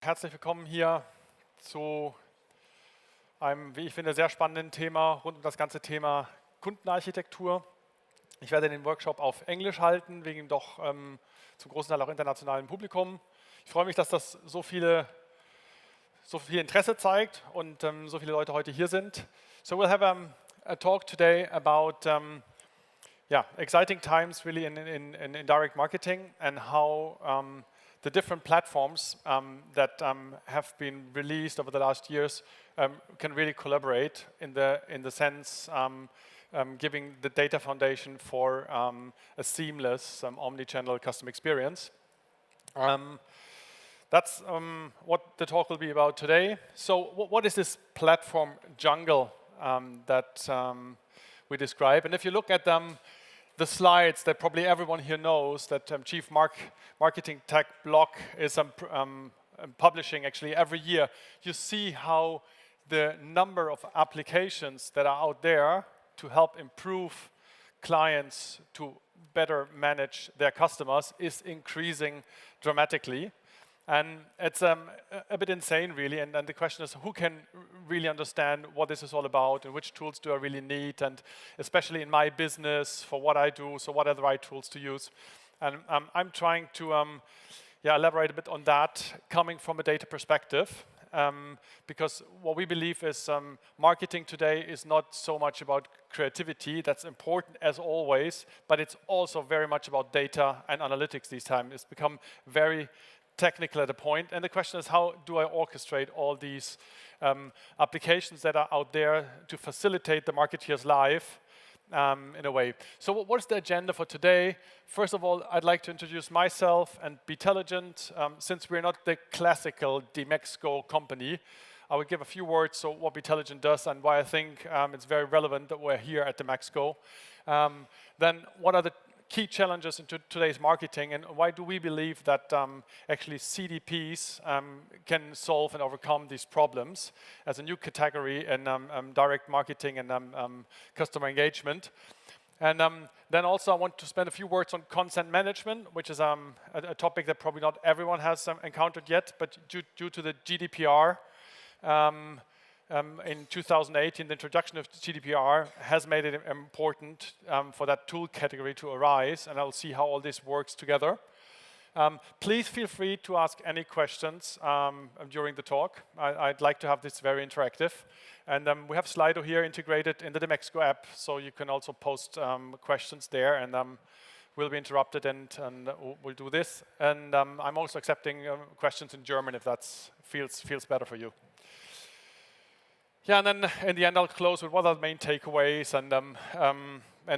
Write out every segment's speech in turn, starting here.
herzlich willkommen hier zu einem, wie ich finde, sehr spannenden Thema rund um das ganze Thema Kundenarchitektur. Ich werde den Workshop auf Englisch halten, wegen doch zum großen Teil auch internationalem Publikum. Ich freue mich, dass das so viel Interesse zeigt und so viele Leute heute hier sind. So we'll have a talk today about exciting times really in direct marketing and how the different platforms that have been released over the last years can really collaborate in the sense giving the data foundation for a seamless omni-channel customer experience. That's what the talk will be about today. So what is this platform jungle that we describe? And if you look at the slides that probably everyone here knows that Chief Marketing Tech blog is publishing actually every year, you see how the number of applications that are out there to help improve clients to better manage their customers is increasing dramatically. And it's a bit insane, really, and the question is, who can really understand what this is all about and which tools do I really need, and especially in my business, for what I do, so what are the right tools to use? And I'm trying to elaborate a bit on that, coming from a data perspective, because what we believe is marketing today is not so much about creativity. That's important as always, but it's also very much about data and analytics these times. It's become very technical at a point, and the question is, how do I orchestrate all these applications that are out there to facilitate the marketeer's life in a way. So what is the agenda for today? First of all, I'd like to introduce myself and b.telligent. Since we're not the classical DMEXCO company, I will give a few words on what b.telligent does and why I think it's very relevant that we're here at DMEXCO. Then what are the key challenges in today's marketing, and why do we believe that actually CDPs can solve and overcome these problems as a new category in direct marketing and customer engagement. And then also I want to spend a few words on consent management, which is a topic that probably not everyone has encountered yet, but due to the GDPR, in 2018, the introduction of GDPR has made it important for that tool category to arise, and I'll see how all this works together. Please feel free to ask any questions during the talk. I'd like to have this very interactive. And we have Slido here integrated in the DMEXCO app, so you can also post questions there, and we'll be interrupted and we'll do this. And I'm also accepting questions in German if that feels better for you. Yeah, and then in the end I'll close with what are the main takeaways, and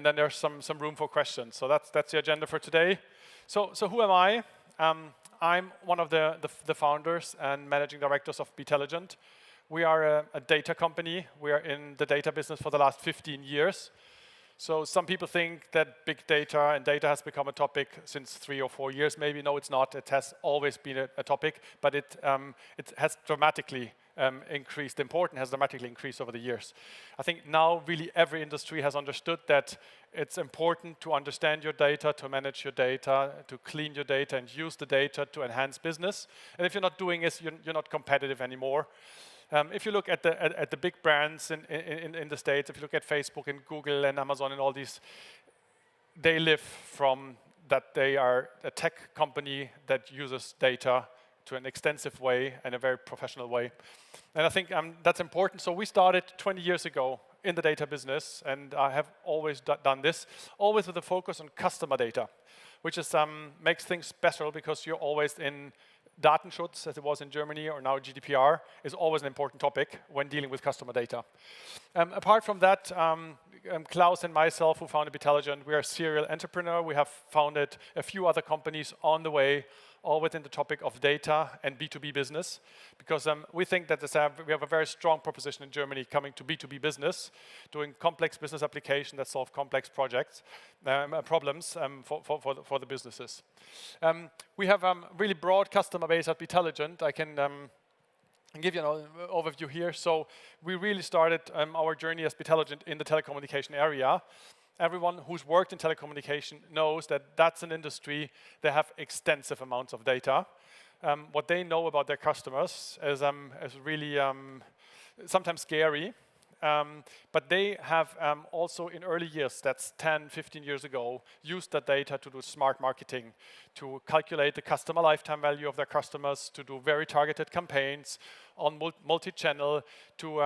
then there's some room for questions. So that's the agenda for today. So who am I? I'm one of the founders and managing directors of b.telligent. We are a data company. We are in the data business for the last 15 years. So some people think that big data and data has become a topic since 3 or 4 years. Maybe no, it's not. It has always been a topic, but it has dramatically increased. The importance has dramatically increased over the years. I think now really every industry has understood that it's important to understand your data, to manage your data, to clean your data and use the data to enhance business. And if you're not doing this, you're not competitive anymore. If you look at the big brands in the States, if you look at Facebook and Google and Amazon and all these, they live from that they are a tech company that uses data to an extensive way and a very professional way. And I think that's important. So we started 20 years ago in the data business, and I have always done this, always with a focus on customer data, which is makes things special because you're always in Datenschutz, as it was in Germany, or now GDPR, is always an important topic when dealing with customer data. Apart from that, Klaus and myself, who founded b.telligent, we are a serial entrepreneur. We have founded a few other companies on the way, all within the topic of data and B2B business, because we think that we have a very strong proposition in Germany coming to B2B business, doing complex business applications that solve complex projects, problems for the businesses. We have a really broad customer base at b.telligent. I can give you an overview here. So we really started our journey as b.telligent in the telecommunication area. Everyone who's worked in telecommunication knows that that's an industry that have extensive amounts of data. what they know about their customers is really sometimes scary. But they have also in early years, that's 10, 15 years ago, used that data to do smart marketing, to calculate the customer lifetime value of their customers, to do very targeted campaigns on multi-channel, to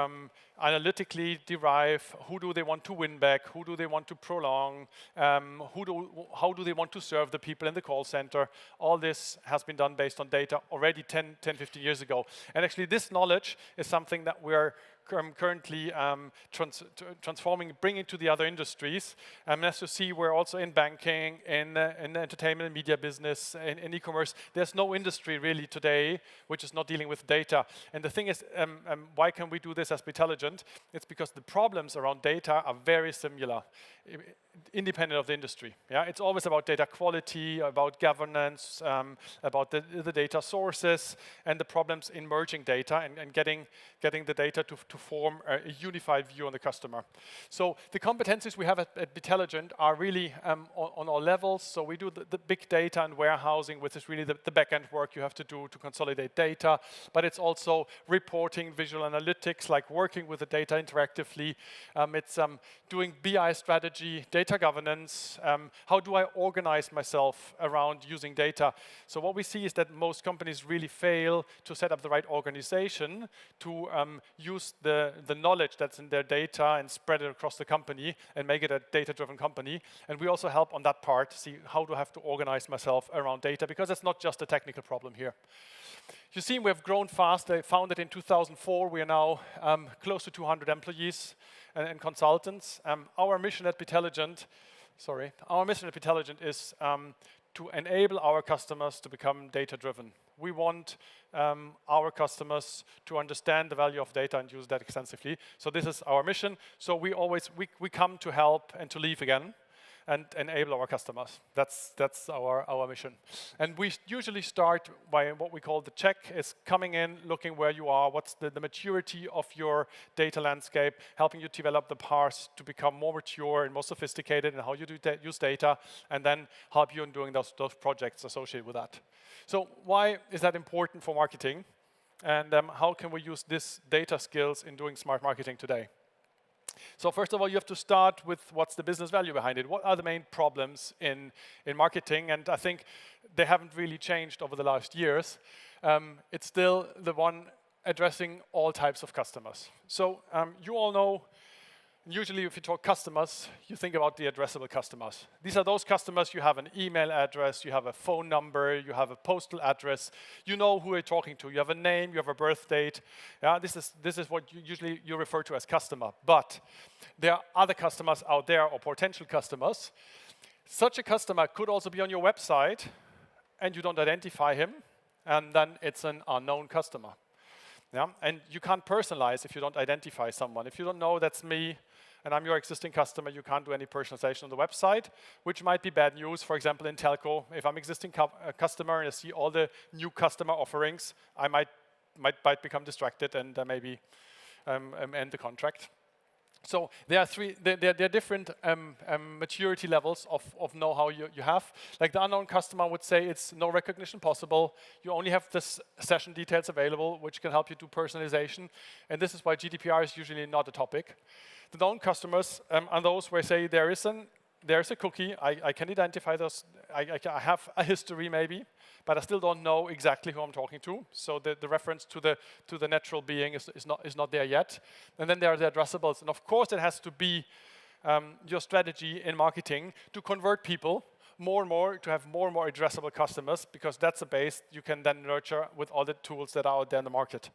analytically derive who do they want to win back, who do they want to prolong, how do they want to serve the people in the call center. All this has been done based on data already 10, 15 years ago. And actually this knowledge is something that we're currently transforming, bringing to the other industries. As you see, we're also in banking, in the entertainment and media business, in e-commerce. There's no industry really today which is not dealing with data. And the thing is, why can we do this as b.telligent? It's because the problems around data are very similar, independent of the industry. Yeah, it's always about data quality, about governance, about the data sources, and the problems in merging data and getting the data to form a unified view on the customer. So the competencies we have at b.telligent are really on all levels. So we do the big data and warehousing, which is really the back-end work you have to do to consolidate data. But it's also reporting, visual analytics, like working with the data interactively. It's doing BI strategy, data governance. How do I organize myself around using data? So what we see is that most companies really fail to set up the right organization to use the knowledge that's in their data and spread it across the company and make it a data-driven company. And we also help on that part, see how do I have to organize myself around data, because it's not just a technical problem here. You see, we have grown fast. I founded in 2004. We are now close to 200 employees and consultants. Our mission at b.telligent is to enable our customers to become data-driven. We want our customers to understand the value of data and use that extensively. So this is our mission. So we come to help and to leave again and enable our customers. That's our mission. And we usually start by what we call the check, is coming in, looking where you are, what's the maturity of your data landscape, helping you develop the paths to become more mature and more sophisticated in how you use data, and then help you in doing those projects associated with that. So why is that important for marketing? And how can we use this data skills in doing smart marketing today? So first of all, you have to start with what's the business value behind it. What are the main problems in marketing? And I think they haven't really changed over the last years. It's still the one addressing all types of customers. So you all know, usually if you talk customers, you think about the addressable customers. These are those customers, you have an email address, you have a phone number, you have a postal address, you know who you're talking to, you have a name, you have a birth date. Yeah, this is what usually you refer to as customer. But there are other customers out there, or potential customers. Such a customer could also be on your website and you don't identify him, and then it's an unknown customer. Yeah? And you can't personalize if you don't identify someone. If you don't know that's me, and I'm your existing customer, you can't do any personalization on the website, which might be bad news. For example, in telco, if I'm existing customer and I see all the new customer offerings, I might become distracted and maybe end the contract. So there are different maturity levels of know-how you have. Like the unknown customer would say it's no recognition possible. You only have this session details available, which can help you do personalization. And this is why GDPR is usually not a topic. The known customers are those where I say there is a cookie. I can identify those. I have a history maybe, but I still don't know exactly who I'm talking to. So the reference to the natural being is not there yet. And then there are the addressables. And of course, it has to be your strategy in marketing to convert people more and more, to have more and more addressable customers, because that's a base you can then nurture with all the tools that are out there in the market.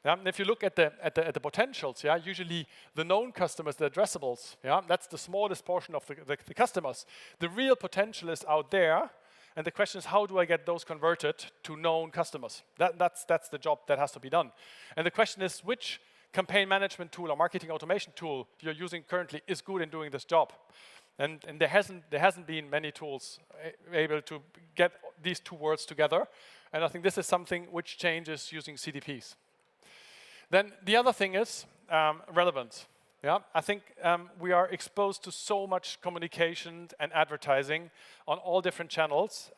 Yeah, and if you look at the potentials, yeah, usually the known customers, the addressables, yeah, that's the smallest portion of the customers. The real potential is out there, and the question is, how do I get those converted to known customers? That's the job that has to be done. And the question is, which campaign management tool or marketing automation tool you're using currently is good in doing this job? And there hasn't been many tools able to get these two words together. And I think this is something which changes using CDPs. Then the other thing is relevance. Yeah, I think we are exposed to so much communication and advertising on all different channels.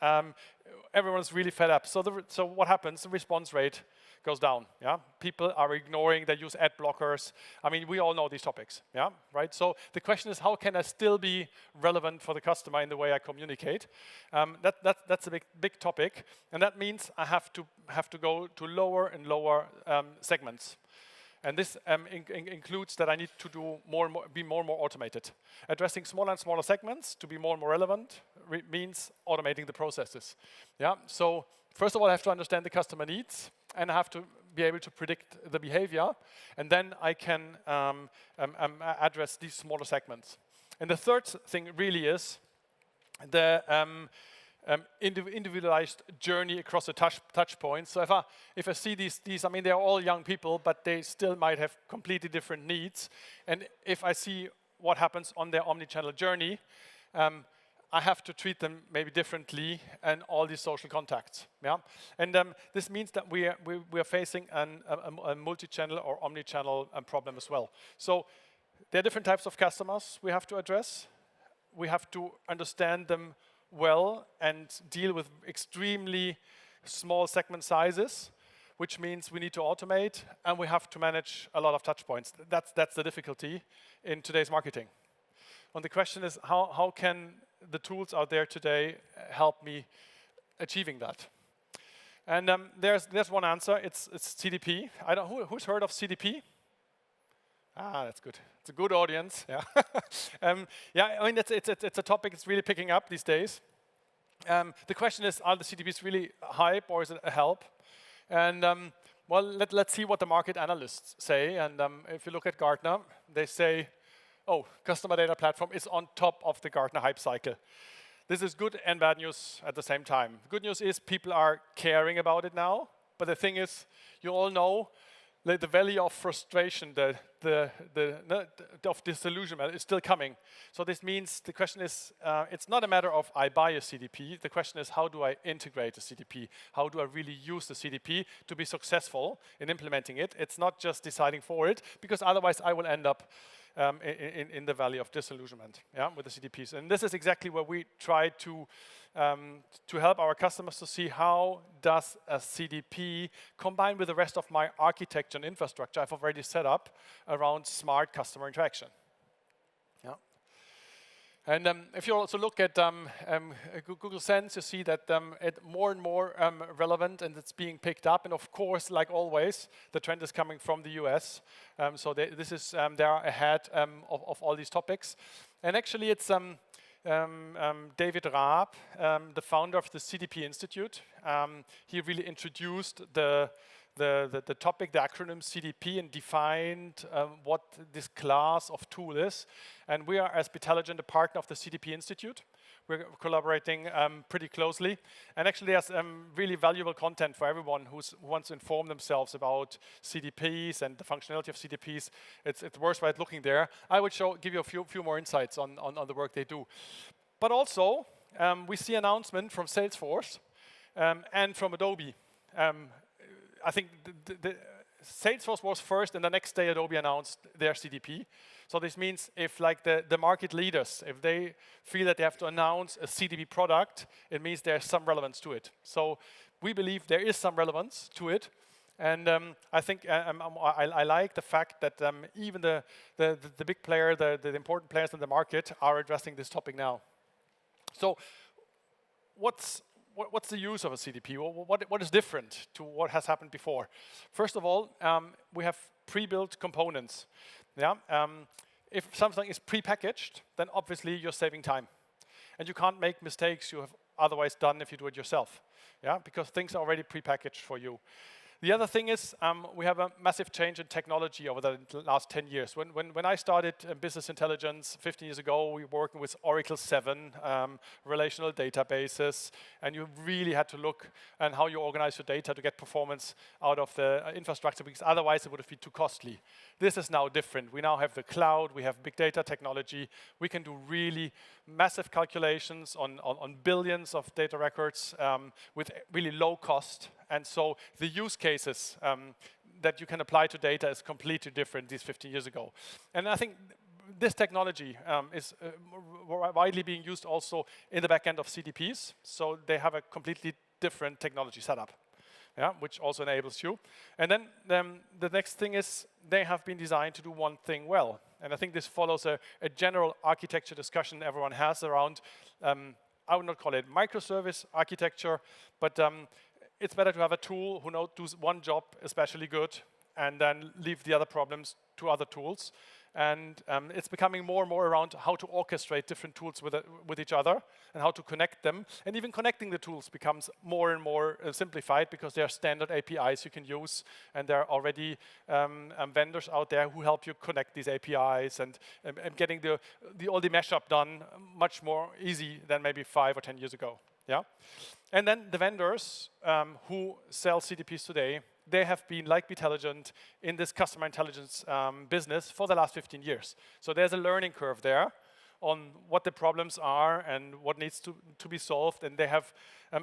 Everyone's really fed up. So what happens? The response rate goes down. Yeah, people are ignoring. They use ad blockers. I mean, we all know these topics. Yeah, right. So the question is, how can I still be relevant for the customer in the way I communicate? That's a big topic, and that means I have to go to lower and lower segments. And this includes that I need to do be more and more automated. Addressing smaller and smaller segments to be more and more relevant means automating the processes. Yeah. So first of all, I have to understand the customer needs, and I have to be able to predict the behavior, and then I can address these smaller segments. And the third thing really is the individualized journey across the touch points. So if I see these, I mean, they're all young people, but they still might have completely different needs. And if I see what happens on their omnichannel journey, I have to treat them maybe differently and all these social contacts. Yeah, and this means that we are facing a multi-channel or omnichannel problem as well. So there are different types of customers we have to address. We have to understand them well and deal with extremely small segment sizes, which means we need to automate and we have to manage a lot of touch points. That's the difficulty in today's marketing. And the question is, how can the tools out there today help me achieving that? And there's one answer. It's CDP. Who's heard of CDP? Ah, that's good. It's a good audience. Yeah, yeah. I mean, it's a topic that's really picking up these days. The question is, are the CDPs really hype or is it a help? And well, let's see what the market analysts say. And if you look at Gartner, they say, "Oh, customer data platform is on top of the Gartner hype cycle." This is good and bad news at the same time. Good news is people are caring about it now. But the thing is, you all know, the valley of frustration, of disillusionment is still coming. So this means the question is, it's not a matter of I buy a CDP. The question is, how do I integrate a CDP? How do I really use the CDP to be successful in implementing it? It's not just deciding for it, because otherwise I will end up in the valley of disillusionment, yeah, with the CDPs. And this is exactly where we try to help our customers to see how does a CDP combine with the rest of my architecture and infrastructure I've already set up around smart customer interaction. Yeah. And if you also look at Google Sense, you see that it's more and more relevant, and it's being picked up. And of course, like always, the trend is coming from the US. So they are ahead of all these topics. And actually, it's David Raab, the founder of the CDP Institute. He really introduced the topic, the acronym CDP, and defined what this class of tool is. And we are, as b.telligent, a partner of the CDP Institute. We're collaborating pretty closely. And actually, there's really valuable content for everyone who wants to inform themselves about CDPs and the functionality of CDPs. It's worthwhile looking there. I would give you a few more insights on the work they do. But also, we see announcement from Salesforce and from Adobe. I think the Salesforce was first, and the next day Adobe announced their CDP. So this means if like the market leaders, if they feel that they have to announce a CDP product, it means there's some relevance to it. So we believe there is some relevance to it. And I think I like the fact that even the big player, the important players in the market are addressing this topic now. So what's the use of a CDP? What is different to what has happened before? First of all, we have pre-built components. Yeah. If something is pre-packaged, then obviously you're saving time. And you can't make mistakes you have otherwise done if you do it yourself. Yeah, because things are already pre-packaged for you. The other thing is we have a massive change in technology over the last 10 years. When I started business intelligence 15 years ago, we were working with Oracle 7, relational databases, and you really had to look at how you organize your data to get performance out of the infrastructure, because otherwise it would have been too costly. This is now different. We now have the cloud, we have big data technology, we can do really massive calculations on billions of data records with really low cost. And so the use cases that you can apply to data is completely different these 15 years ago. And I think this technology is widely being used also in the back end of CDPs. So they have a completely different technology setup, yeah, which also enables you. And then the next thing is they have been designed to do one thing well. And I think this follows a general architecture discussion everyone has around, I would not call it microservice architecture, but it's better to have a tool who does one job especially good and then leave the other problems to other tools. And it's becoming more and more around how to orchestrate different tools with each other and how to connect them. And even connecting the tools becomes more and more simplified because there are standard APIs you can use, and there are already vendors out there who help you connect these APIs and getting all the mashup done much more easy than maybe 5 or 10 years ago. Yeah, and then the vendors who sell CDPs today, they have been, like b.telligent, in this customer intelligence business for the last 15 years. So there's a learning curve there on what the problems are and what needs to be solved, and they have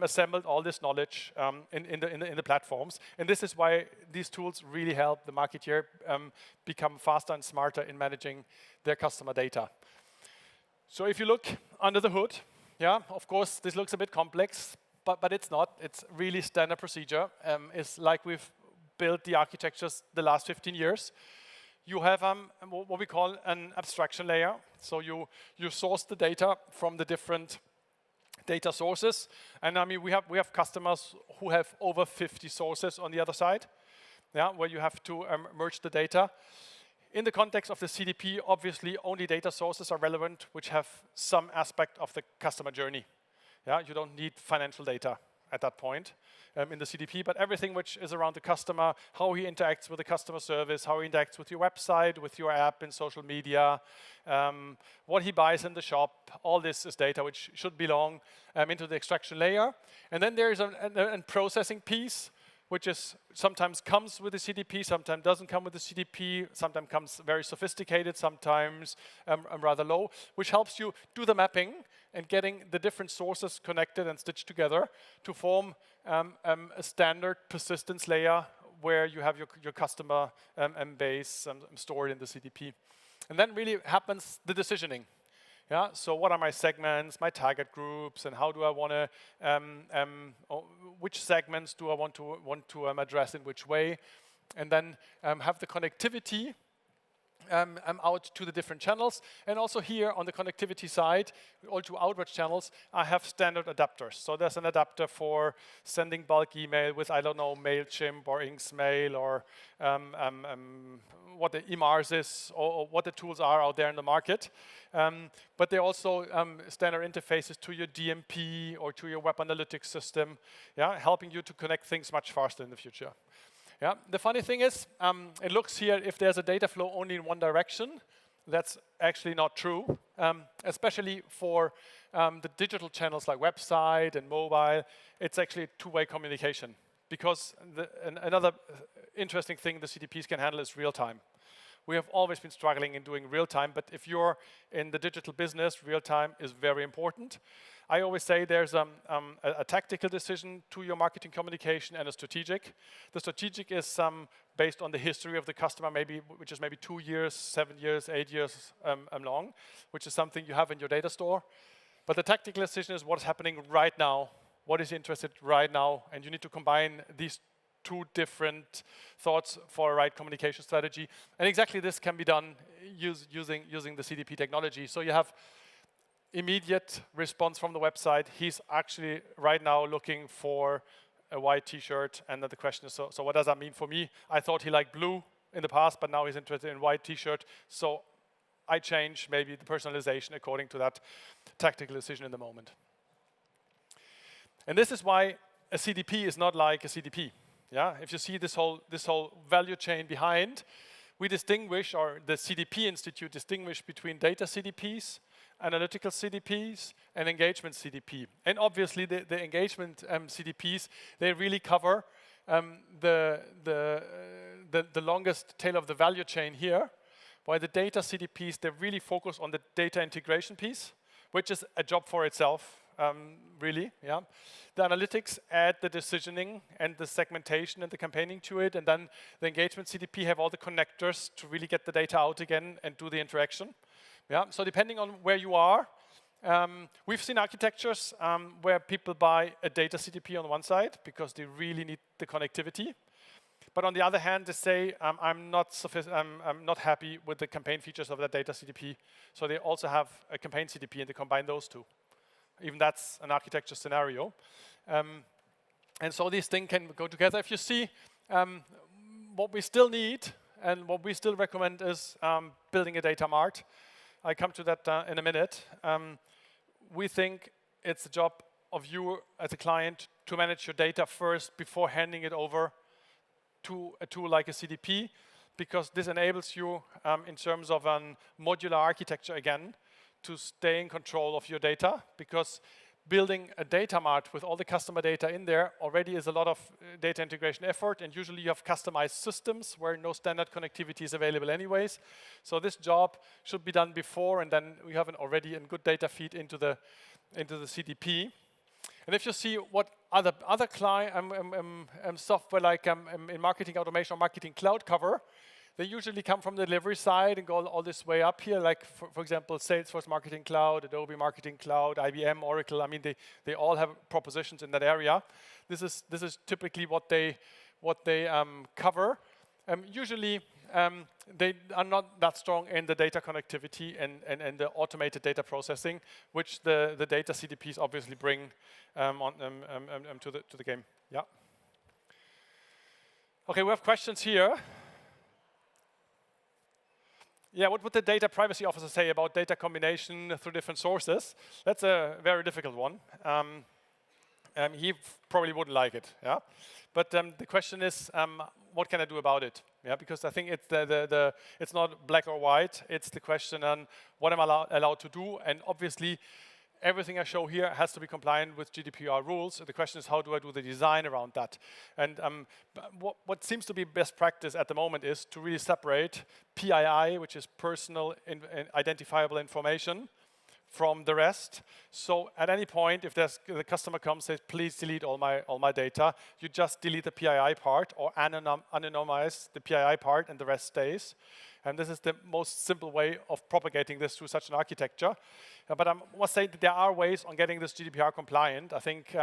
assembled all this knowledge in the platforms. And this is why these tools really help the marketeer become faster and smarter in managing their customer data. So if you look under the hood, yeah, of course, this looks a bit complex, but it's not. It's really standard procedure. It's like we've built the architectures the last 15 years. You have what we call an abstraction layer. So you source the data from the different data sources. And I mean, we have customers who have over 50 sources on the other side, yeah, where you have to merge the data. In the context of the CDP, obviously, only data sources are relevant which have some aspect of the customer journey. Yeah, you don't need financial data at that point in the CDP, but everything which is around the customer, how he interacts with the customer service, how he interacts with your website, with your app, in social media, what he buys in the shop, all this is data which should belong into the extraction layer. And then there is a processing piece, which is sometimes comes with the CDP, sometimes doesn't come with the CDP, sometimes comes very sophisticated, sometimes rather low, which helps you do the mapping and getting the different sources connected and stitched together to form a standard persistence layer where you have your customer base stored in the CDP. And then really happens the decisioning. Yeah, so what are my segments, my target groups, and how do I want to, which segments do I want to address in which way, and then have the connectivity out to the different channels. And also here on the connectivity side, all to outward channels, I have standard adapters. So there's an adapter for sending bulk email with, I don't know, MailChimp or Inksmail or what the EMARS is or what the tools are out there in the market. But they're also standard interfaces to your DMP or to your web analytics system, yeah, helping you to connect things much faster in the future. Yeah, the funny thing is, it looks here if there's a data flow only in one direction. That's actually not true, especially for the digital channels like website and mobile. It's actually a two-way communication because another interesting thing the CDPs can handle is real time. We have always been struggling in doing real time, but if you're in the digital business, real time is very important. I always say there's a tactical decision to your marketing communication and a strategic. The strategic is based on the history of the customer, which is maybe 2 years, 7 years, 8 years long, which is something you have in your data store. But the tactical decision is what's happening right now, what is interested right now, and you need to combine these two different thoughts for a right communication strategy. And exactly this can be done using the CDP technology. So you have immediate response from the website. He's actually right now looking for a white t-shirt, and then the question is, so what does that mean for me? I thought he liked blue in the past, but now he's interested in white t-shirt. So I change maybe the personalization according to that tactical decision in the moment. And this is why a CDP is not like a CDP. Yeah, if you see this whole value chain behind, we distinguish, or the CDP Institute distinguish between data CDPs, analytical CDPs, and engagement CDP. And obviously, the engagement CDPs, they really cover the longest tail of the value chain here, while the data CDPs, they really focus on the data integration piece, which is a job for itself. really. Yeah, the analytics add the decisioning and the segmentation and the campaigning to it, and then the engagement CDP have all the connectors to really get the data out again and do the interaction. Yeah, so depending on where you are, we've seen architectures where people buy a data CDP on one side because they really need the connectivity. But on the other hand, they say, I'm not happy with the campaign features of that data CDP. So they also have a campaign CDP, and they combine those two. Even that's an architecture scenario. And so these things can go together. If you see, what we still need and what we still recommend is building a data mart. I come to that in a minute. We think it's the job of you as a client to manage your data first before handing it over to a tool like a CDP, because this enables you, in terms of a modular architecture again, to stay in control of your data, because building a data mart with all the customer data in there already is a lot of data integration effort, and usually you have customized systems where no standard connectivity is available anyways. So this job should be done before, and then we have already a good data feed into the CDP. And if you see what other client software like in marketing automation or marketing cloud cover, they usually come from the delivery side and go all this way up here, like for example, Salesforce Marketing Cloud, Adobe Marketing Cloud, IBM, Oracle. I mean, they all have propositions in that area. This is typically what they cover. Usually, they are not that strong in the data connectivity and the automated data processing, which the data CDPs obviously bring to the game. Yeah. Okay, we have questions here. Yeah, what would the data privacy officer say about data combination through different sources? That's a very difficult one. He probably wouldn't like it. Yeah, but the question is, what can I do about it? Yeah, because I think it's it's not black or white. It's the question on what am I allowed to do, and obviously, everything I show here has to be compliant with GDPR rules. So the question is, how do I do the design around that? And what seems to be best practice at the moment is to really separate PII, which is personal identifiable information, from the rest. So at any point, if the customer comes and says, please delete all my data, you just delete the PII part or anonymize the PII part and the rest stays. And this is the most simple way of propagating this through such an architecture. But I must say that there are ways on getting this GDPR compliant. I think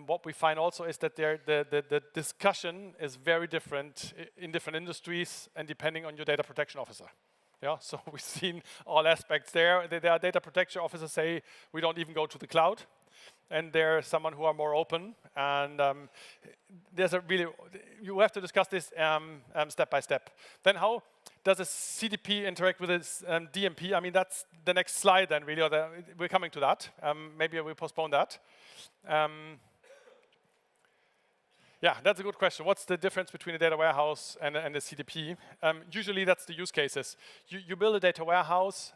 what we find also is that the discussion is very different in different industries and depending on your data protection officer. Yeah, so we've seen all aspects there. There are data protection officers say we don't even go to the cloud, and there's someone who are more open. And there's a really, you have to discuss this step by step. Then how does a CDP interact with its DMP? I mean, that's the next slide then, really. We're coming to that. Maybe we'll postpone that. Yeah, that's a good question. What's the difference between a data warehouse and a CDP? Usually, that's the use cases. You build a data warehouse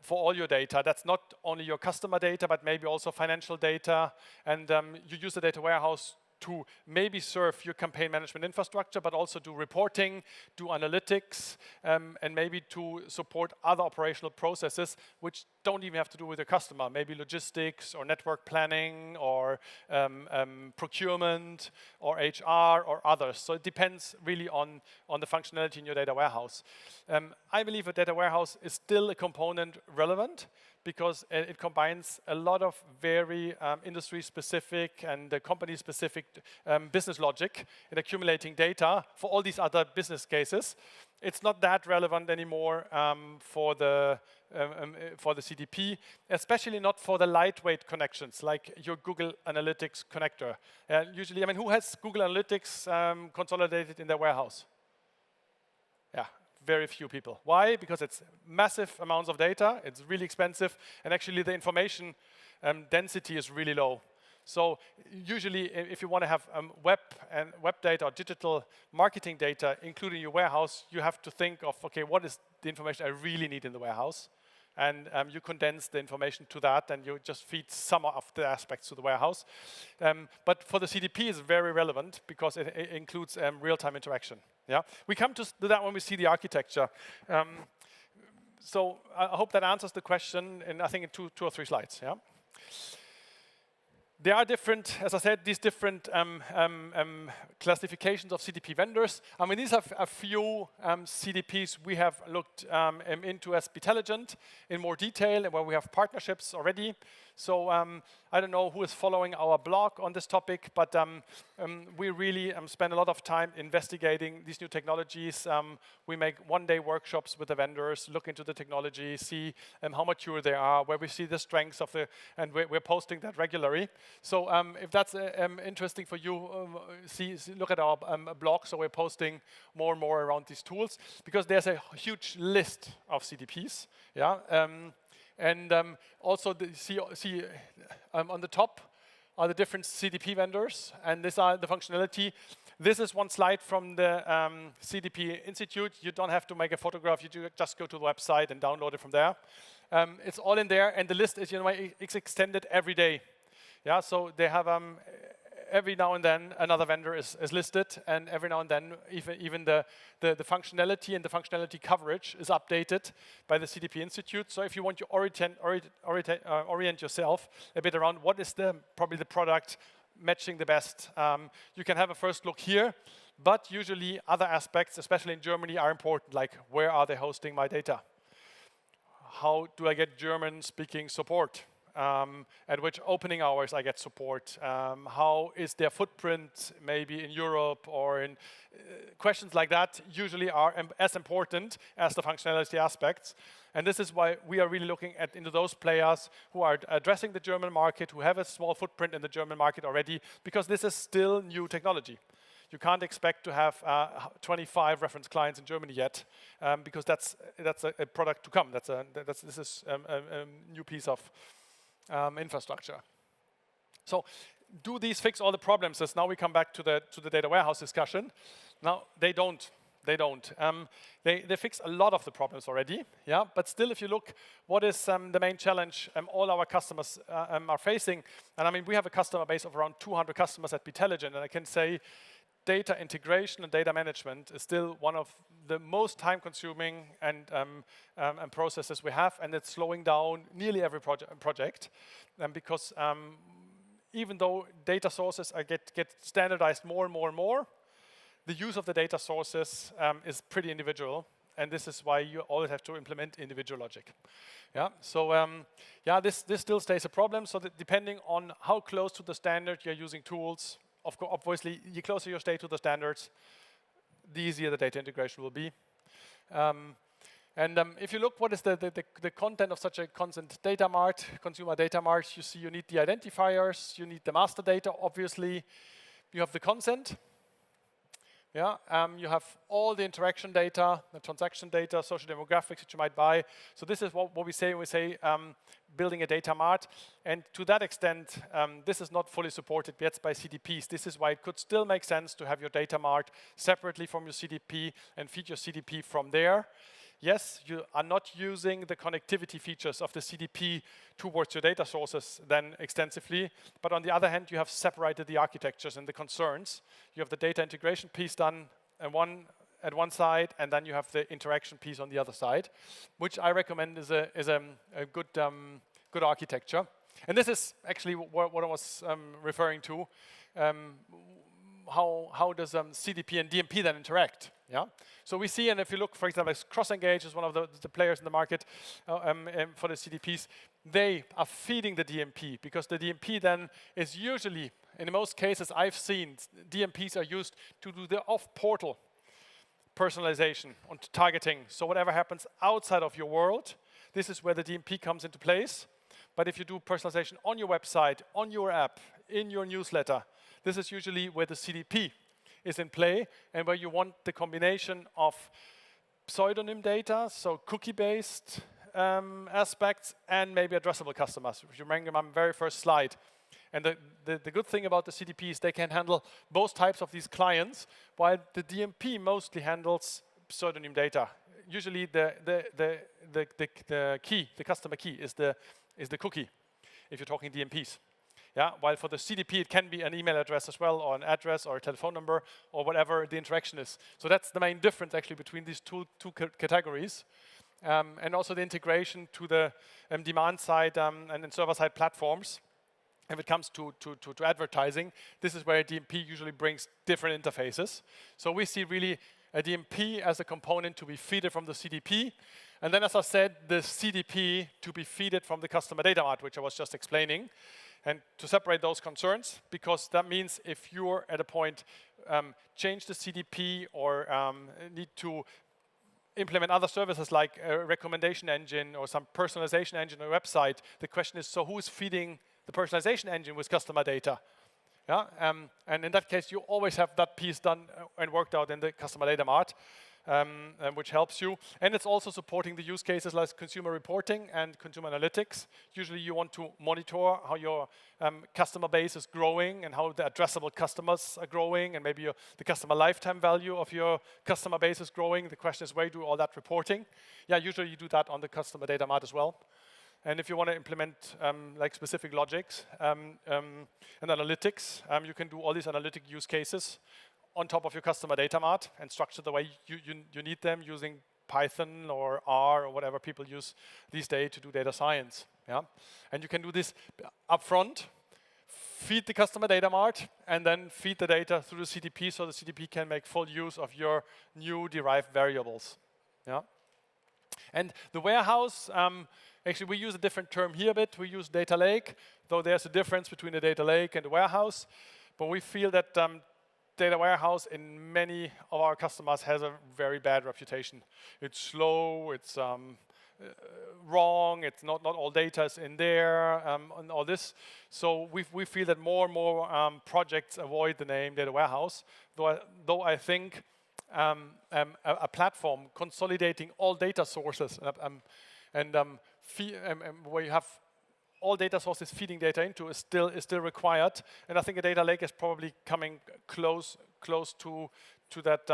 for all your data. That's not only your customer data, but maybe also financial data. And you use the data warehouse to maybe serve your campaign management infrastructure, but also do reporting, do analytics, and maybe to support other operational processes which don't even have to do with your customer, maybe logistics or network planning or procurement or HR or others. So it depends really on the functionality in your data warehouse. I believe a data warehouse is still a component relevant because it combines a lot of very industry-specific and company-specific business logic in accumulating data for all these other business cases. It's not that relevant anymore for the CDP, especially not for the lightweight connections, like your Google Analytics connector. Usually, I mean, who has Google Analytics consolidated in their warehouse? Yeah. Very few people. Why? Because it's massive amounts of data, it's really expensive, and actually the information density is really low. So usually, if you want to have web data or digital marketing data, including your warehouse, you have to think of, okay, what is the information I really need in the warehouse? And you condense the information to that, and you just feed some of the aspects to the warehouse. But for the CDP, it's very relevant because it includes real-time interaction. Yeah, we come to that when we see the architecture. So I hope that answers the question, and I think in two or three slides. Yeah. There are different, as I said, these different classifications of CDP vendors. I mean, these are a few CDPs we have looked into as b.telligent in more detail, and where we have partnerships already. So I don't know who is following our blog on this topic, but we really spend a lot of time investigating these new technologies. We make one-day workshops with the vendors, look into the technology, see how mature they are, where we see the strengths of the, and we're posting that regularly. So if that's interesting for you, look at our blog. So we're posting more and more around these tools, because there's a huge list of CDPs. Yeah. And also, see on the top are the different CDP vendors, and these are the functionality. This is one slide from the CDP Institute. You don't have to make a photograph. You just go to the website and download it from there. It's all in there, and the list is, it's extended every day. Yeah, so they have every now and then another vendor is listed, and every now and then even the functionality and the functionality coverage is updated by the CDP Institute. So if you want to orient yourself a bit around what is probably the product matching the best, you can have a first look here. But usually other aspects, especially in Germany, are important, like where are they hosting my data? How do I get German-speaking support? At which opening hours I get support, how is their footprint maybe in Europe, or in questions like that usually are as important as the functionality aspects. And this is why we are really looking into those players who are addressing the German market, who have a small footprint in the German market already, because this is still new technology. You can't expect to have 25 reference clients in Germany yet, because that's a product to come. This is a new piece of infrastructure. So, do these fix all the problems? As now we come back to the data warehouse discussion. Now they don't. They fix a lot of the problems already. Yeah, but still, if you look, what is the main challenge all our customers are facing? And I mean, we have a customer base of around 200 customers at b.telligent, and I can say, data integration and data management is still one of the most time-consuming and processes we have, and it's slowing down nearly every project. Because even though data sources get standardized more and more and more, the use of the data sources is pretty individual, and this is why you always have to implement individual logic. Yeah. So yeah, this still stays a problem. So that depending on how close to the standard you're using tools. Of course, obviously, the closer you stay to the standards, the easier the data integration will be. If you look, what is the content of such a consent data mart, consumer data mart, you see you need the identifiers, you need the master data, obviously. You have the consent. Yeah, you have all the interaction data, the transaction data, social demographics that you might buy. So this is what we say when we say building a data mart. And to that extent, this is not fully supported yet by CDPs. This is why it could still make sense to have your data mart separately from your CDP and feed your CDP from there. Yes, you are not using the connectivity features of the CDP towards your data sources then extensively, but on the other hand, you have separated the architectures and the concerns. You have the data integration piece done at one side, and then you have the interaction piece on the other side, which I recommend is a good architecture. And this is actually what I was referring to. How does CDP and DMP then interact? Yeah. So we see, and if you look, for example, CrossEngage is one of the players in the market for the CDPs. They are feeding the DMP, because the DMP then is usually, in most cases I've seen, DMPs are used to do the off-portal personalization and targeting. So whatever happens outside of your world, this is where the DMP comes into place. But if you do personalization on your website, on your app, in your newsletter, this is usually where the CDP is in play, and where you want the combination of pseudonym data, so cookie-based aspects, and maybe addressable customers. If you remember my very first slide. And the good thing about the CDP is they can handle both types of these clients, while the DMP mostly handles pseudonym data. Usually the key, the customer key, is the cookie, if you're talking DMPs. Yeah, while for the CDP, it can be an email address as well, or an address, or a telephone number, or whatever the interaction is. So that's the main difference, actually, between these two categories. and also the integration to the demand side and server side platforms. If it comes to advertising, this is where DMP usually brings different interfaces. So we see really a DMP as a component to be fed from the CDP. And then, as I said, the CDP to be fed from the customer data mart, which I was just explaining. And to separate those concerns, because that means if you're at a point, change the CDP or need to implement other services like a recommendation engine or some personalization engine on a website, the question is, so who's feeding the personalization engine with customer data? Yeah? And in that case, you always have that piece done and worked out in the customer data mart, which helps you. And it's also supporting the use cases like consumer reporting and consumer analytics. Usually you want to monitor how your customer base is growing and how the addressable customers are growing, and maybe the customer lifetime value of your customer base is growing. The question is, where you do all that reporting? Yeah, usually you do that on the customer data mart as well. And if you want to implement like specific logics and analytics, you can do all these analytic use cases on top of your customer data mart and structure the way you need them using Python or R or whatever people use these days to do data science. Yeah? And you can do this upfront, feed the customer data mart, and then feed the data through the CDP so the CDP can make full use of your new derived variables. Yeah? And the warehouse, actually, we use a different term here a bit. We use data lake, though there's a difference between the data lake and the warehouse. But we feel that data warehouse in many of our customers has a very bad reputation. It's slow, it's wrong, it's not all data is in there, and all this. So we feel that more and more projects avoid the name data warehouse, though I think a platform consolidating all data sources where you have all data sources feeding data into is still required, and I think a data lake is probably coming close to that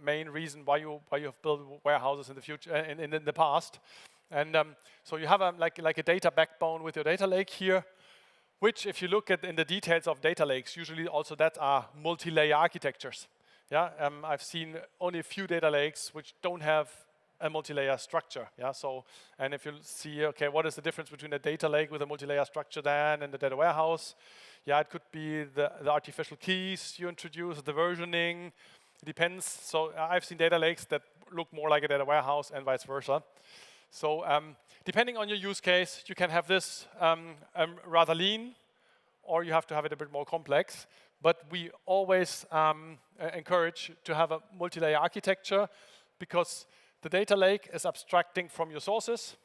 main reason why you have built warehouses in the future in the past, and so you have like a data backbone with your data lake here, which if you look at in the details of data lakes, usually also that are multi-layer architectures. Yeah, I've seen only a few data lakes which don't have a multi-layer structure. Yeah, so, and if you see, okay, what is the difference between a data lake with a multi-layer structure then and the data warehouse? Yeah, it could be the artificial keys you introduce, the versioning. It depends. So I've seen data lakes that look more like a data warehouse and vice versa. So depending on your use case, you can have this rather lean, or you have to have it a bit more complex. But we always encourage to have a multi-layer architecture, because the data lake is abstracting from your sources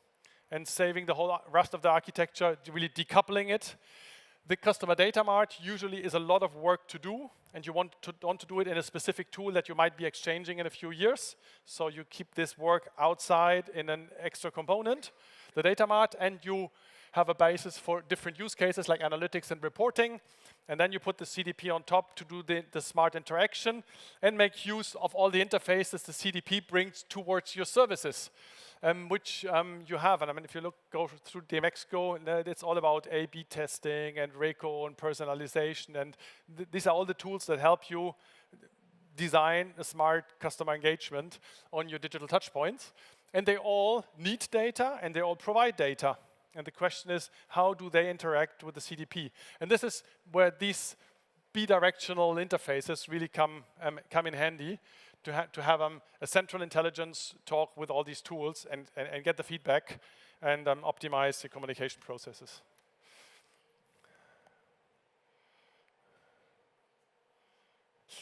and saving the whole rest of the architecture, really decoupling it. The customer data mart usually is a lot of work to do, and you want to do it in a specific tool that you might be exchanging in a few years. So you keep this work outside in an extra component, the data mart, and you have a basis for different use cases like analytics and reporting. And then you put the CDP on top to do the smart interaction and make use of all the interfaces the CDP brings towards your services, which you have. And I mean, if you go through DMEXCO, it's all about A/B testing and RECO and personalization. And these are all the tools that help you design a smart customer engagement on your digital touchpoints. And they all need data and they all provide data. And the question is, how do they interact with the CDP? And this is where these bidirectional interfaces really come in handy to have a central intelligence talk with all these tools and get the feedback and optimize your communication processes.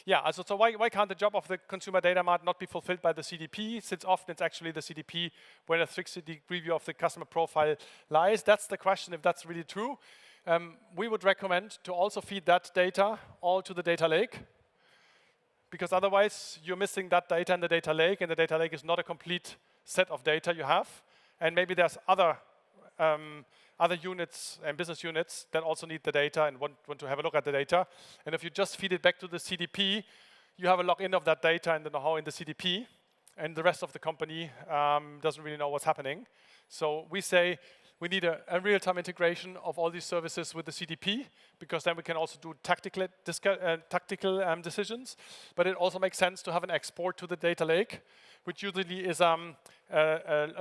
Yeah, so why can't the job of the consumer data mart not be fulfilled by the CDP, since often it's actually the CDP where the 360-degree view of the customer profile lies? That's the question, if that's really true. We would recommend to also feed that data all to the data lake, because otherwise you're missing that data in the data lake, and the data lake is not a complete set of data you have. And maybe there's other units and business units that also need the data and want to have a look at the data. And if you just feed it back to the CDP, you have a login of that data and the know-how in the CDP, and the rest of the company doesn't really know what's happening. So we say, We need a real-time integration of all these services with the CDP, because then we can also do tactical decisions. But it also makes sense to have an export to the data lake, which usually is a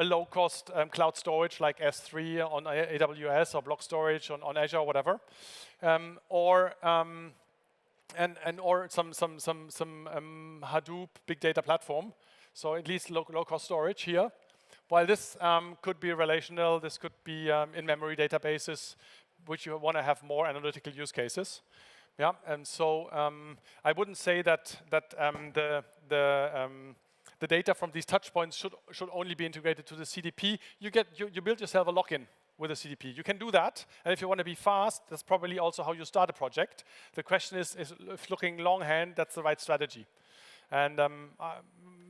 low-cost cloud storage like S3 on AWS or block storage on Azure or whatever, or some Hadoop big data platform. So at least low-cost storage here. While this could be relational, this could be in-memory databases, which you want to have more analytical use cases. Yeah, and so I wouldn't say that the data from these touch points should only be integrated to the CDP. You build yourself a lock-in with a CDP. You can do that, and if you want to be fast, that's probably also how you start a project. The question is if looking longhand, that's the right strategy. And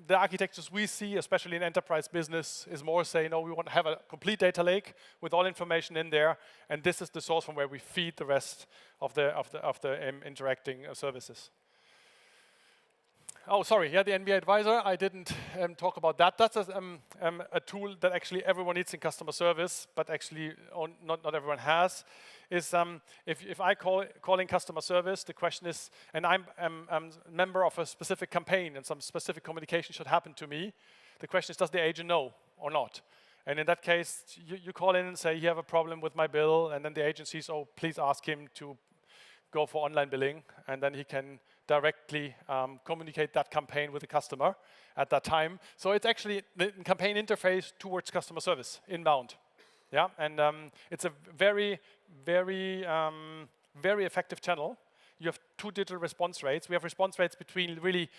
the architectures we see, especially in enterprise business, is more saying, no, we want to have a complete data lake with all information in there, and this is the source from where we feed the rest of the interacting services. Oh, sorry, yeah, the NBA Advisor, I didn't talk about that. That's a tool that actually everyone needs in customer service, but actually not everyone has. Is if I call in customer service, the question is, and I'm a member of a specific campaign and some specific communication should happen to me, the question is, does the agent know or not? And in that case, you call in and say, you have a problem with my bill, and then the agent sees, oh, please ask him to go for online billing, and then he can directly communicate that campaign with the customer at that time. So it's actually the campaign interface towards customer service, inbound. Yeah, and it's a very, very, very effective channel. You have 2 digital response rates. We have response rates between really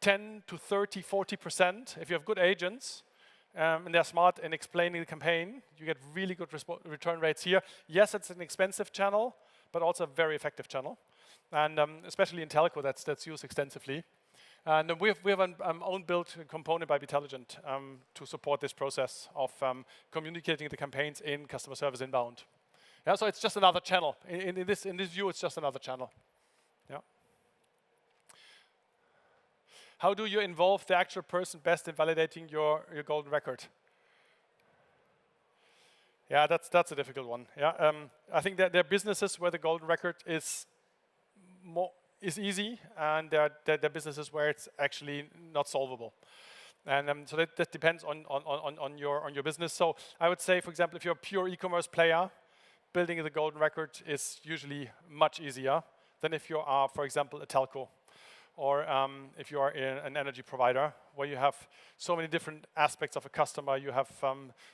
10 to 30, 40%. If you have good agents and they're smart in explaining the campaign, you get really good return rates here. Yes, it's an expensive channel, but also a very effective channel. And especially in telco, that's used extensively. And we have an own built component by b.telligent to support this process of communicating the campaigns in customer service inbound. Yeah, so it's just another channel. In this view, it's just another channel. Yeah. How do you involve the actual person best in validating your golden record? Yeah, that's a difficult one. Yeah, I think that there are businesses where the golden record is easy, and there are businesses where it's actually not solvable. And so that depends on your business. So I would say, for example, if you're a pure e-commerce player, building the golden record is usually much easier than if you are, for example, a telco, or if you are an energy provider, where you have so many different aspects of a customer. You have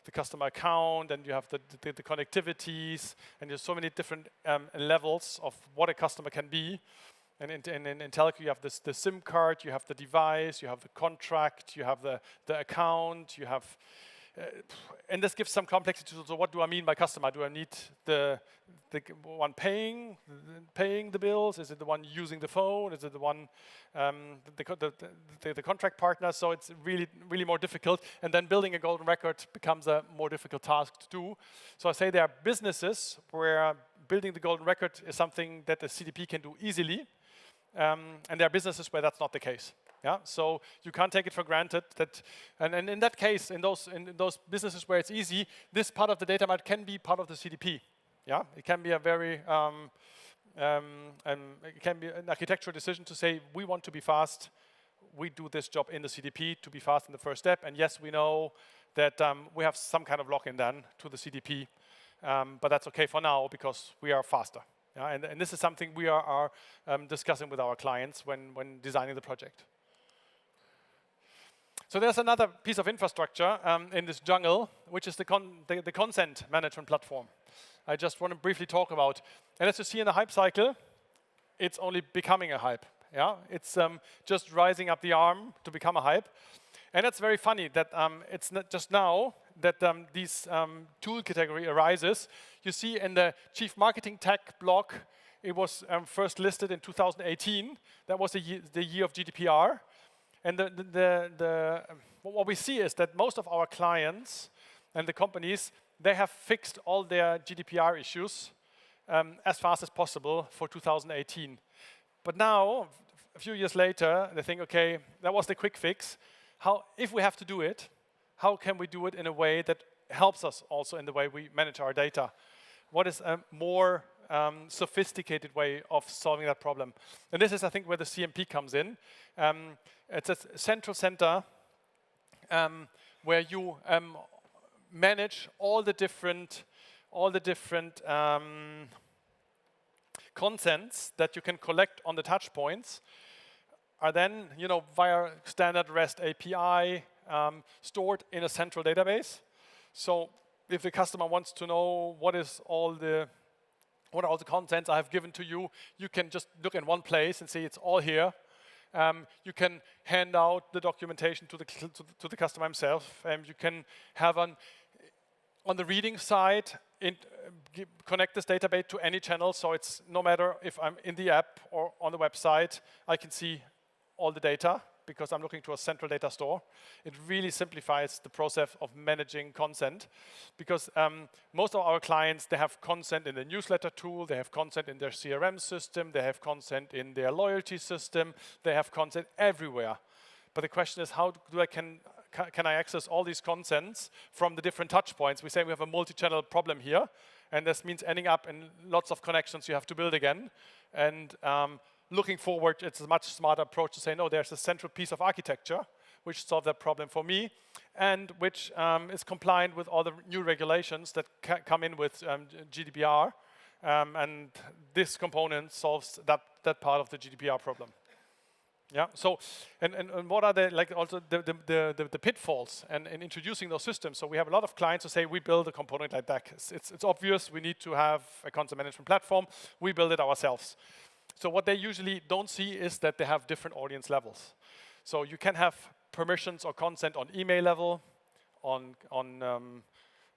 the customer account, and you have the connectivities, and there's so many different levels of what a customer can be. And in telco, you have the SIM card, you have the device, you have the contract, you have the account, you have, and this gives some complexity. So what do I mean by customer? Do I need the one paying the bills? Is it the one using the phone? Is it the one the contract partner? So it's really more difficult. And then building a golden record becomes a more difficult task to do. So I say there are businesses where building the golden record is something that the CDP can do easily. And there are businesses where that's not the case. Yeah, so you can't take it for granted that, and in that case, in those businesses where it's easy, this part of the data mart can be part of the CDP. Yeah, it can be a very, it can be an architectural decision to say we want to be fast. We do this job in the CDP to be fast in the first step. And yes, we know that we have some kind of lock-in then to the CDP, but that's okay for now because we are faster. Yeah, and this is something we are discussing with our clients when designing the project. So there's another piece of infrastructure in this jungle, which is the consent management platform. I just want to briefly talk about. And as you see in the hype cycle, it's only becoming a hype. Yeah, it's just rising up the arm to become a hype. And it's very funny that it's not just now that this tool category arises. You see in the Chief Marketing Tech blog, it was first listed in 2018. That was the year of GDPR. And what we see is that most of our clients and the companies, they have fixed all their GDPR issues as fast as possible for 2018. But now, a few years later, they think, okay, that was the quick fix. If we have to do it, how can we do it in a way that helps us also in the way we manage our data. What is a more sophisticated way of solving that problem? And this is, I think, where the CMP comes in. It's a central center where you manage all the different contents that you can collect on the touch points are then, via standard REST API stored in a central database. So if the customer wants to know what are all the contents I have given to you, you can just look in one place and see it's all here. You can hand out the documentation to the customer himself. You can have on the reading side, connect this database to any channel, so it's no matter if I'm in the app or on the website, I can see all the data because I'm looking to a central data store. It really simplifies the process of managing consent because most of our clients, they have consent in the newsletter tool, they have consent in their CRM system, they have consent in their loyalty system, they have consent everywhere. But the question is, how can I access all these consents from the different touch points? We say we have a multi-channel problem here, and this means ending up in lots of connections you have to build again. And looking forward, it's a much smarter approach to say, no, there's a central piece of architecture which solves that problem for me, and which is compliant with all the new regulations that come in with GDPR. And this component solves that part of the GDPR problem. Yeah. So, and what are also the pitfalls and in introducing those systems? So we have a lot of clients who say we build a component like that. It's obvious we need to have a consent management platform. We build it ourselves. So what they usually don't see is that they have different audience levels. So you can have permissions or consent on email level, on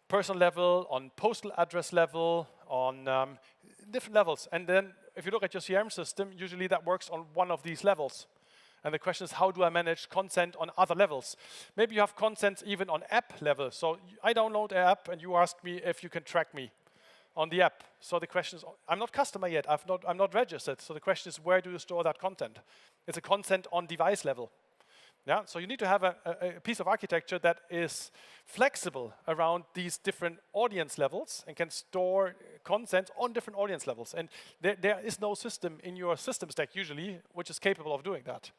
personal level, on postal address level, on different levels. And then if you look at your CRM system, usually that works on one of these levels. And the question is, how do I manage consent on other levels? Maybe you have consent even on app level. So I download an app, and you ask me if you can track me on the app. So the question is, I'm not customer yet. I'm not registered. So the question is, where do you store that content? It's a consent on device level. Yeah, so you need to have a piece of architecture that is flexible around these different audience levels and can store consent on different audience levels. And there is no system in your system stack usually which is capable of doing that.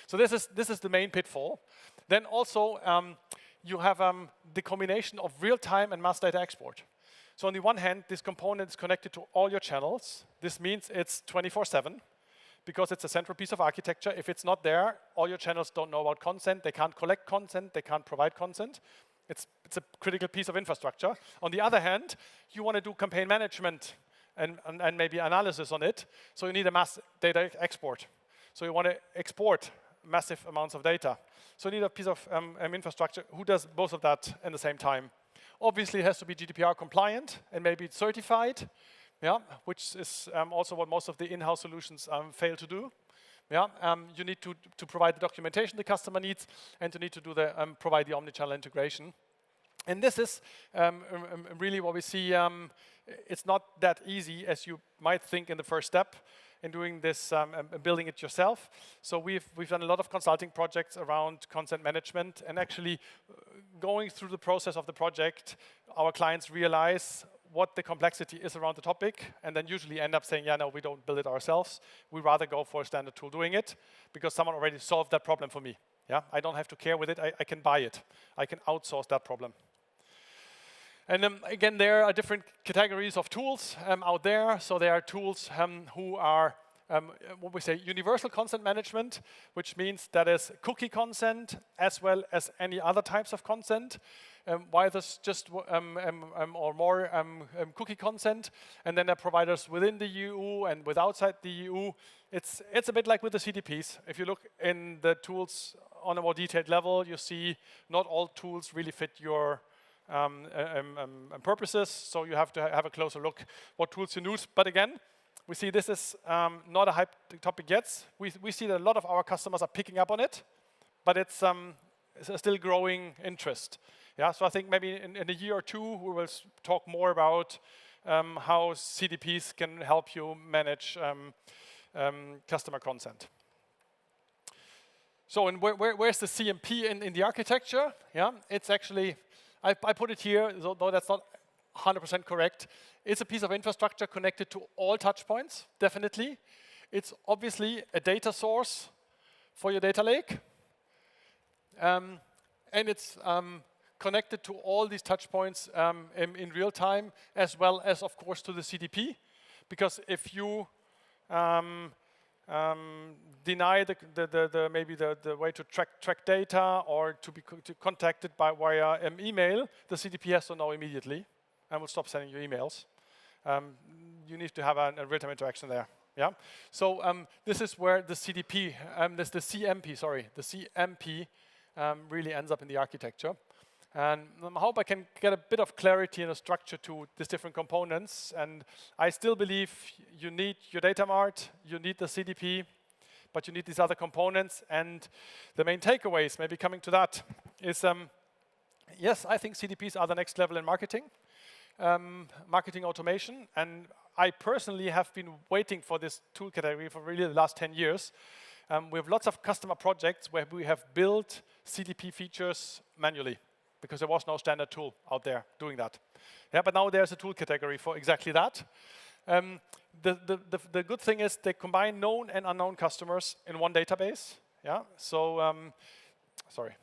So this is the main pitfall. Then also you have the combination of real-time and mass data export. So on the one hand, this component is connected to all your channels. This means it's 24/7. Because it's a central piece of architecture. If it's not there, all your channels don't know about consent. They can't collect consent. They can't provide consent. It's a critical piece of infrastructure. On the other hand, you want to do campaign management and maybe analysis on it. So you need a mass data export. So you want to export massive amounts of data. So you need a piece of infrastructure who does both of that at the same time. Obviously, it has to be GDPR compliant and maybe certified. Yeah, which is also what most of the in-house solutions fail to do. Yeah, you need to provide the documentation the customer needs, and you need to do provide the omnichannel integration. And this is really what we see. It's not that easy as you might think in the first step in doing this, building it yourself. So we've done a lot of consulting projects around consent management, and actually going through the process of the project, our clients realize what the complexity is around the topic, and then usually end up saying, yeah, no, we don't build it ourselves. We rather go for a standard tool doing it, because someone already solved that problem for me. Yeah, I don't have to care with it. I can buy it. I can outsource that problem. And again, there are different categories of tools out there. So there are tools who are what we say universal consent management, which means that is cookie consent as well as any other types of consent. Why there's just or more cookie consent, and then there are providers within the EU and with outside the EU. It's a bit like with the CDPs. If you look in the tools on a more detailed level, you see not all tools really fit your purposes, so you have to have a closer look what tools you use. But again, we see this is not a hype topic yet. We see that a lot of our customers are picking up on it, but it's a still growing interest. Yeah, so I think maybe in a year or two we will talk more about how CDPs can help you manage customer consent. So, and where's the CMP in the architecture? Yeah, it's actually I put it here, though that's not 100% correct. It's a piece of infrastructure connected to all touch points, definitely. It's obviously a data source for your data lake. And it's connected to all these touch points in real time, as well as, of course, to the CDP. Because if you deny maybe the way to track data or to be contacted via email, the CDP has to know immediately and will stop sending you emails. You need to have a real-time interaction there. Yeah. So this is where the CDP, the CMP really ends up in the architecture. And I hope I can get a bit of clarity and a structure to these different components. And I still believe you need your data mart, you need the CDP, but you need these other components. And the main takeaways, maybe coming to that, is yes, I think CDPs are the next level in marketing, marketing automation. And I personally have been waiting for this tool category for really the last 10 years. We have lots of customer projects where we have built CDP features manually, because there was no standard tool out there doing that. Yeah, but now there's a tool category for exactly that. The good thing is they combine known and unknown customers in one database. Yeah, so, sorry.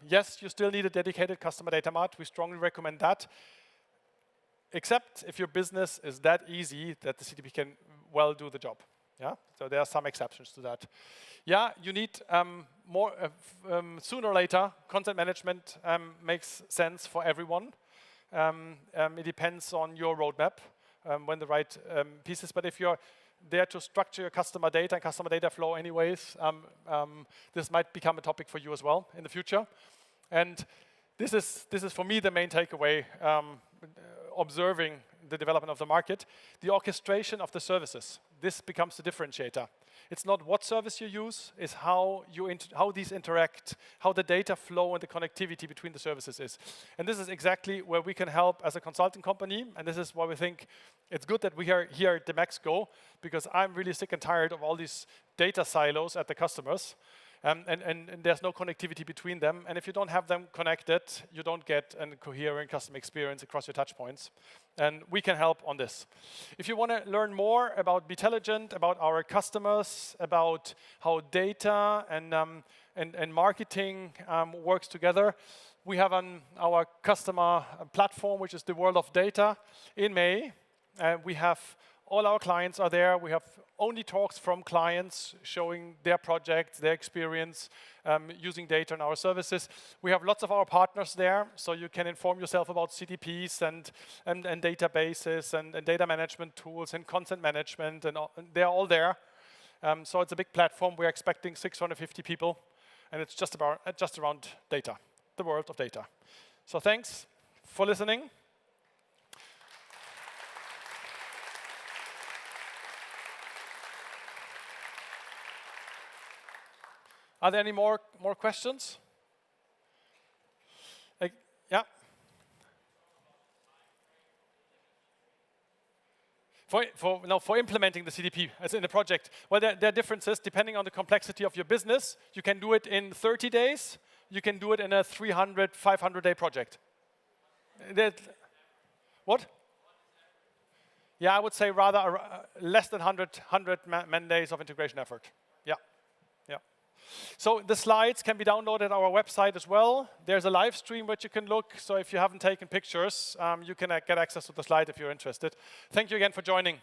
Yes, you still need a dedicated customer data mart. We strongly recommend that, except if your business is that easy that the CDP can well do the job. Yeah, so there are some exceptions to that. Yeah, you need more, sooner or later, content management makes sense for everyone. It depends on your roadmap, when the right pieces, but if you're there to structure your customer data and customer data flow anyways, this might become a topic for you as well in the future. And this is for me the main takeaway, observing the development of the market. The orchestration of the services, this becomes the differentiator. It's not what service you use, it's how these interact, how the data flow and the connectivity between the services is. And this is exactly where we can help as a consulting company, and this is why we think it's good that we are here at DMEXCO, because I'm really sick and tired of all these data silos at the customers. And there's no connectivity between them. And if you don't have them connected, you don't get a coherent customer experience across your touch points. And we can help on this. If you want to learn more about b.telligent, about our customers, about how data and marketing works together, we have on our customer platform, which is the World of Data, in May. We have all our clients are there. We have only talks from clients showing their projects, their experience, using data in our services. We have lots of our partners there, so you can inform yourself about CDPs and databases and data management tools and content management, and they're all there. So it's a big platform. We're expecting 650 people, and it's just around data, the world of data. So thanks for listening. Are there any more questions? Yeah. For implementing the CDP as in a project, well, there are differences depending on the complexity of your business. You can do it in 30 days. You can do it in a 300, 500-day project. What? Yeah, I would say rather less than 100 man days of integration effort. Yeah. Yeah. So the slides can be downloaded on our website as well. There's a live stream which you can look. So if you haven't taken pictures, you can get access to the slide if you're interested. Thank you again for joining.